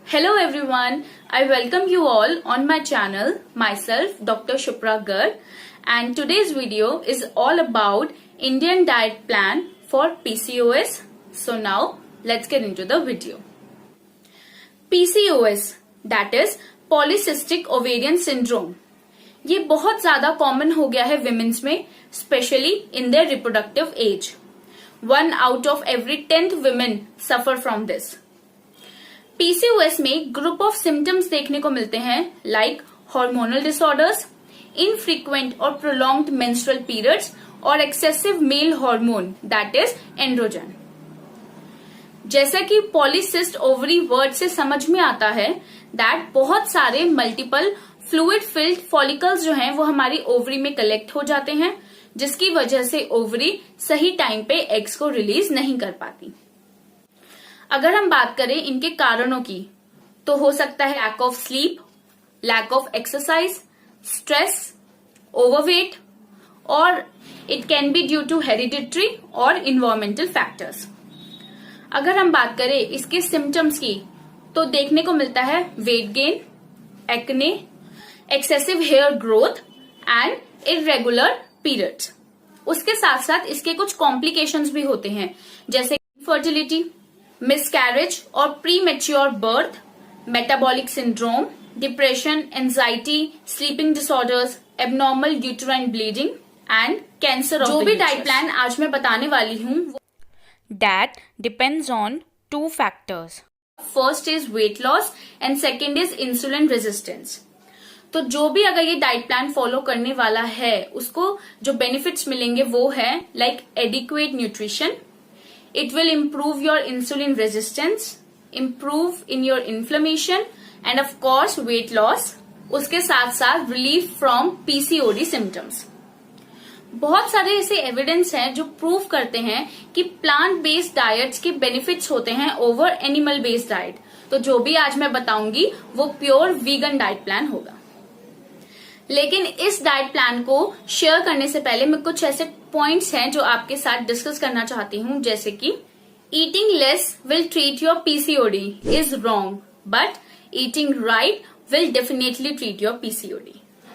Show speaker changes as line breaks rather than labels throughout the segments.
Hello everyone, I welcome you all on my channel, myself Dr.shipra garg, and today's video is all about Indian diet plan for PCOS. So now let's get into the video. PCOS, that is Polycystic Ovarian Syndrome. ये बहुत ज्यादा common हो गया है women's में, specially in their reproductive age. 1 out of every 10th women suffer from this. PCOS में group of symptoms देखने को मिलते हैं लाइक हार्मोनल डिसऑर्डर्स, इनफ्रीक्वेंट और प्रोलॉन्ग्ड मेंस्ट्रुअल पीरियड्स और excessive male hormone that is androgen. जैसा कि पॉलीसिस्ट ओवरी वर्ड से समझ में आता है दैट बहुत सारे मल्टीपल फ्लूइड फिल्ड फॉलिकल्स जो हैं वो हमारी ओवरी में कलेक्ट हो जाते हैं, जिसकी वजह से ओवरी सही टाइम पे एग्स को रिलीज नहीं कर पाती. अगर हम बात करें इनके कारणों की तो हो सकता है lack of sleep, lack of exercise, stress, overweight, और it can be due to hereditary और इन्वायरमेंटल फैक्टर्स. अगर हम बात करें इसके सिम्टम्स की तो देखने को मिलता है weight gain, acne, excessive hair growth and irregular periods. उसके साथ साथ इसके कुछ कॉम्प्लिकेशंस भी होते हैं जैसे फर्टिलिटी, मिसकैरेज और pre mature birth, metabolic syndrome, depression, anxiety, sleeping disorders, abnormal uterine bleeding and cancer. जो भी डाइट प्लान आज मैं बताने वाली हूँ
that depends on 2 factors.
First is weight loss and second is insulin resistance. तो जो भी अगर ये डाइट प्लान फॉलो करने वाला है उसको जो बेनिफिट्स मिलेंगे वो है like adequate nutrition, it will improve your insulin resistance, improve in your inflammation and of course weight loss. उसके साथ साथ relief from PCOD symptoms. बहुत सारे ऐसे एविडेंस हैं जो प्रूव करते हैं कि प्लांट बेस्ड डाइट्स के बेनिफिट्स होते हैं ओवर एनिमल बेस्ड डाइट. तो जो भी आज मैं बताऊंगी वो प्योर वीगन डाइट प्लान होगा. लेकिन इस डाइट प्लान को शेयर करने से पहले मैं कुछ ऐसे पॉइंट्स हैं जो आपके साथ डिस्कस करना चाहती हूँ, जैसे कि eating less will treat your PCOD is wrong but eating right will definitely treat your PCOD.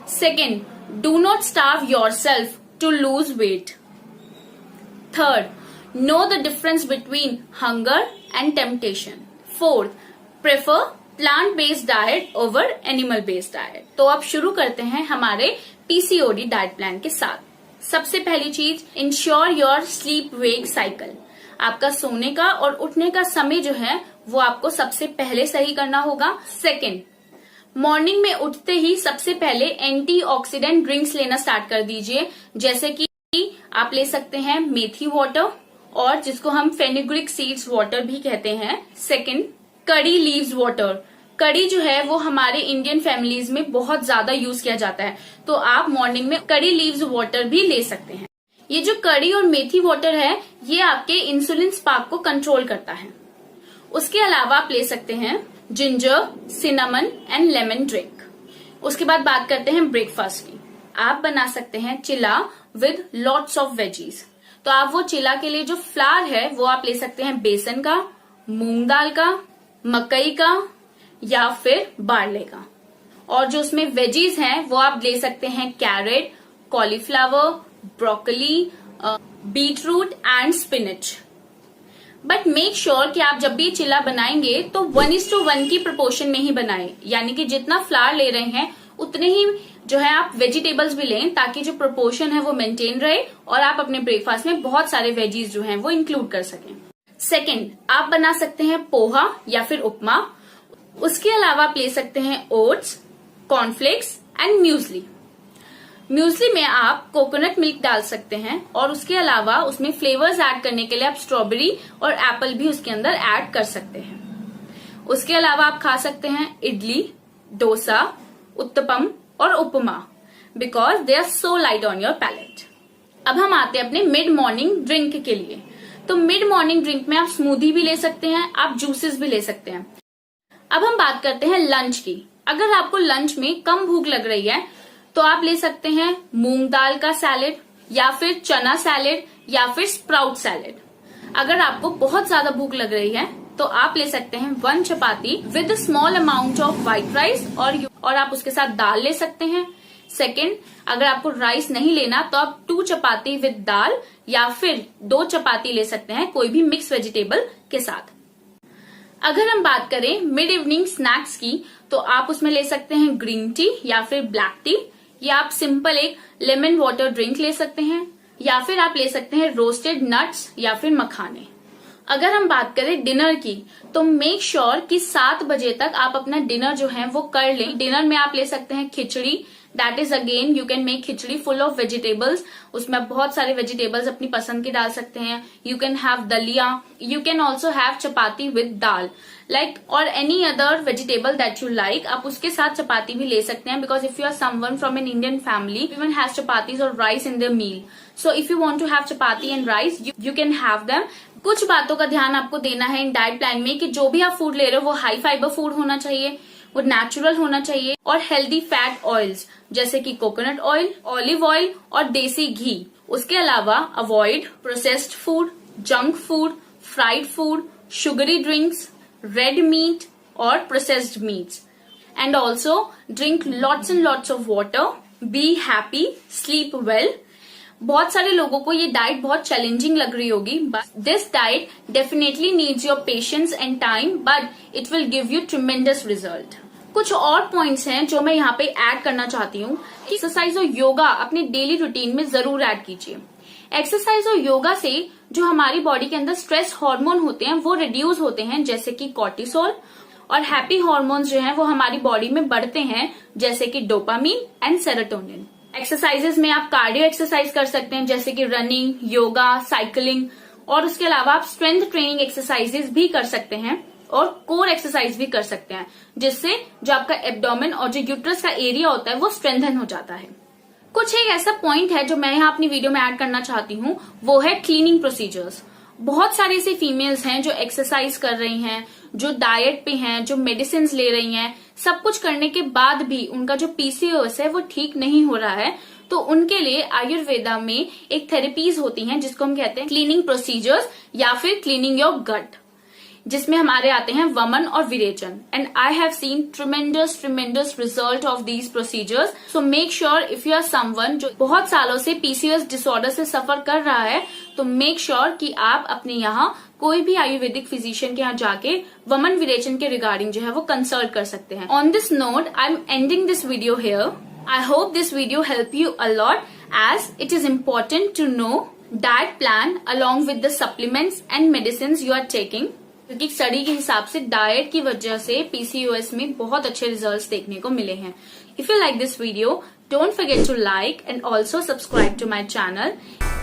Second, do not starve yourself to lose weight. Third, know the difference between hunger and temptation. Fourth, prefer plant based diet over animal based diet. तो अब शुरू करते हैं हमारे PCOD diet plan के साथ. सबसे पहली चीज, ensure your sleep wake cycle. आपका सोने का और उठने का समय जो है वो आपको सबसे पहले सही करना होगा. सेकेंड, मॉर्निंग में उठते ही सबसे पहले एंटीऑक्सीडेंट ड्रिंक्स लेना स्टार्ट कर दीजिए, जैसे कि आप ले सकते हैं मेथी वाटर और जिसको हम फेनुग्रिक सीड्स वाटर भी कहते हैं. सेकेंड, कड़ी लीव्स वाटर. कड़ी जो है वो हमारे इंडियन फैमिलीज में बहुत ज्यादा यूज किया जाता है, तो आप मॉर्निंग में कड़ी लीव्स वाटर भी ले सकते हैं. ये जो कड़ी और मेथी वाटर है ये आपके इंसुलिन स्पाइक को कंट्रोल करता है. उसके अलावा आप ले सकते हैं ginger, cinnamon and lemon drink. उसके बाद बात करते हैं ब्रेकफास्ट की. आप बना सकते हैं चिला विद लॉट्स ऑफ वेजीज. तो आप वो चिला के लिए जो फ्लावर है वो आप ले सकते हैं बेसन का, मूंग दाल का, मकई का या फिर बारले का. और जो उसमें वेजीज हैं वो आप ले सकते हैं carrot, cauliflower, broccoli, beetroot and spinach. But make sure कि आप जब भी चिल्ला बनाएंगे तो 1:1 की प्रोपोर्शन में ही बनाएं, यानी कि जितना फ्लावर ले रहे हैं उतने ही जो है आप वेजिटेबल्स भी लें, ताकि जो प्रोपोर्शन है वो मेंटेन रहे और आप अपने ब्रेकफास्ट में बहुत सारे वेजीज जो हैं वो इंक्लूड कर सकें. सेकेंड, आप बना सकते हैं पोहा या फिर उपमा. उसके अलावा आप ले सकते हैं oats, cornflakes and muesli. Muesli में आप कोकोनट मिल्क डाल सकते हैं और उसके अलावा उसमें फ्लेवर्स ऐड करने के लिए आप स्ट्रॉबेरी और एप्पल भी उसके अंदर ऐड कर सकते हैं. उसके अलावा आप खा सकते हैं इडली, डोसा, उत्तपम और upma because they are so light on your palate. अब हम आते हैं अपने मिड मॉर्निंग ड्रिंक के लिए. तो मिड मॉर्निंग ड्रिंक में आप स्मूदी भी ले सकते हैं, आप जूसेस भी ले सकते हैं. अब हम बात करते हैं लंच की. अगर आपको लंच में कम भूख लग रही है तो आप ले सकते हैं मूंग दाल का सैलेड या फिर चना सैलेड या फिर स्प्राउट सैलेड. अगर आपको बहुत ज्यादा भूख लग रही है तो आप ले सकते हैं 1 chapati with small amount of white rice और आप उसके साथ दाल ले सकते हैं। सेकंड, अगर आपको राइस नहीं लेना तो आप 2 चपाती विद दाल या फिर 2 चपाती ले सकते हैं कोई भी मिक्स वेजिटेबल के साथ। अगर हम बात करें मिड इवनिंग स्नैक्स की तो आप उसमें ले सकते हैं ग्रीन टी या फिर ब्लैक टी, या आप सिंपल एक लेमन वाटर ड्रिंक ले सकते हैं, या फिर आप ले सकते हैं रोस्टेड नट्स या फिर मखाने। अगर हम बात करें डिनर की तो मेक श्योर कि 7 बजे तक आप अपना डिनर जो है वो कर लें। डिनर में आप ले सकते हैं khichdi, that is again you can make khichdi full of vegetables. उसमें बहुत सारे वेजिटेबल्स अपनी पसंद के डाल सकते हैं। You can have daliya, you can also have chapati with dal like और any other vegetable that you like. आप उसके साथ चपाती भी ले सकते हैं because if you are someone from an Indian family even has chapatis और rice in their meal, so if you want to have chapati and rice you can have them. कुछ बातों का ध्यान आपको देना है इन डाइट प्लान में कि जो भी आप फूड ले रहे हो वो हाई फाइबर फूड होना चाहिए, वो नेचुरल होना चाहिए और हेल्दी फैट ऑयल्स जैसे कि कोकोनट ऑयल, ऑलिव ऑयल और देसी घी। उसके अलावा avoid processed food, junk food, fried food, sugary drinks, red meat और processed meats, and also drink lots and lots of water, be happy, sleep well. बहुत सारे लोगों को ये डाइट बहुत चैलेंजिंग लग रही होगी, but this diet definitely needs your patience and time, but it will give you tremendous result. कुछ और पॉइंट्स हैं जो मैं यहाँ पे ऐड करना चाहती हूँ। एक्सरसाइज और योगा अपने डेली रूटीन में जरूर ऐड कीजिए। एक्सरसाइज और योगा से जो हमारी बॉडी के अंदर स्ट्रेस हार्मोन होते हैं वो रिड्यूस होते हैं जैसे कि कॉर्टिसोल, और हैप्पी हार्मोन्स जो हैं वो हमारी बॉडी में बढ़ते हैं जैसे कि डोपामीन एंड सेरोटोनिन। एक्सरसाइजेस में आप कार्डियो एक्सरसाइज कर सकते हैं जैसे कि रनिंग, योगा, साइकिलिंग, और उसके अलावा आप स्ट्रेंथ ट्रेनिंग एक्सरसाइजेस भी कर सकते हैं और कोर एक्सरसाइज भी कर सकते हैं जिससे जो आपका एब्डोमेन और जो यूट्रस का एरिया होता है वो स्ट्रेंथन हो जाता है। कुछ एक ऐसा पॉइंट है जो मैं यहाँ अपनी वीडियो में ऐड करना चाहती हूँ, वो है क्लीनिंग प्रोसीजर्स। बहुत सारी ऐसी फीमेल्स हैं जो एक्सरसाइज कर रही हैं, जो डाइट पे हैं, जो मेडिसिन ले रही हैं, सब कुछ करने के बाद भी उनका जो पीसीओएस है वो ठीक नहीं हो रहा है, तो उनके लिए आयुर्वेदा में एक थेरेपीज होती हैं जिसको हम कहते हैं क्लीनिंग प्रोसीजर्स या फिर क्लीनिंग योर गट, जिसमें हमारे आते हैं वमन और विरेचन, and I have seen tremendous result of these procedures. So make sure if you are someone जो बहुत सालों से पीसीओएस डिसऑर्डर से सफर कर रहा है, तो मेक श्योर कि आप अपने यहाँ कोई भी आयुर्वेदिक फिजिशियन के यहाँ जाके वमन विरेचन के रिगार्डिंग जो है वो कंसल्ट कर सकते हैं। On this note I am ending this video here. I hope this video help you a lot as it is important to know diet plan along with the supplements and medicines you are taking, क्योंकि study के हिसाब से diet की वजह से PCOS में बहुत अच्छे रिजल्ट्स देखने को मिले हैं। If you like this video, don't forget to like and also subscribe to my channel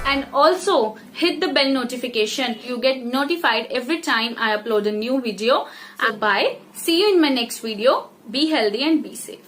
and also hit the bell notification. You get notified every time I upload a new video. Bye. See you in my next video. Be healthy and be safe.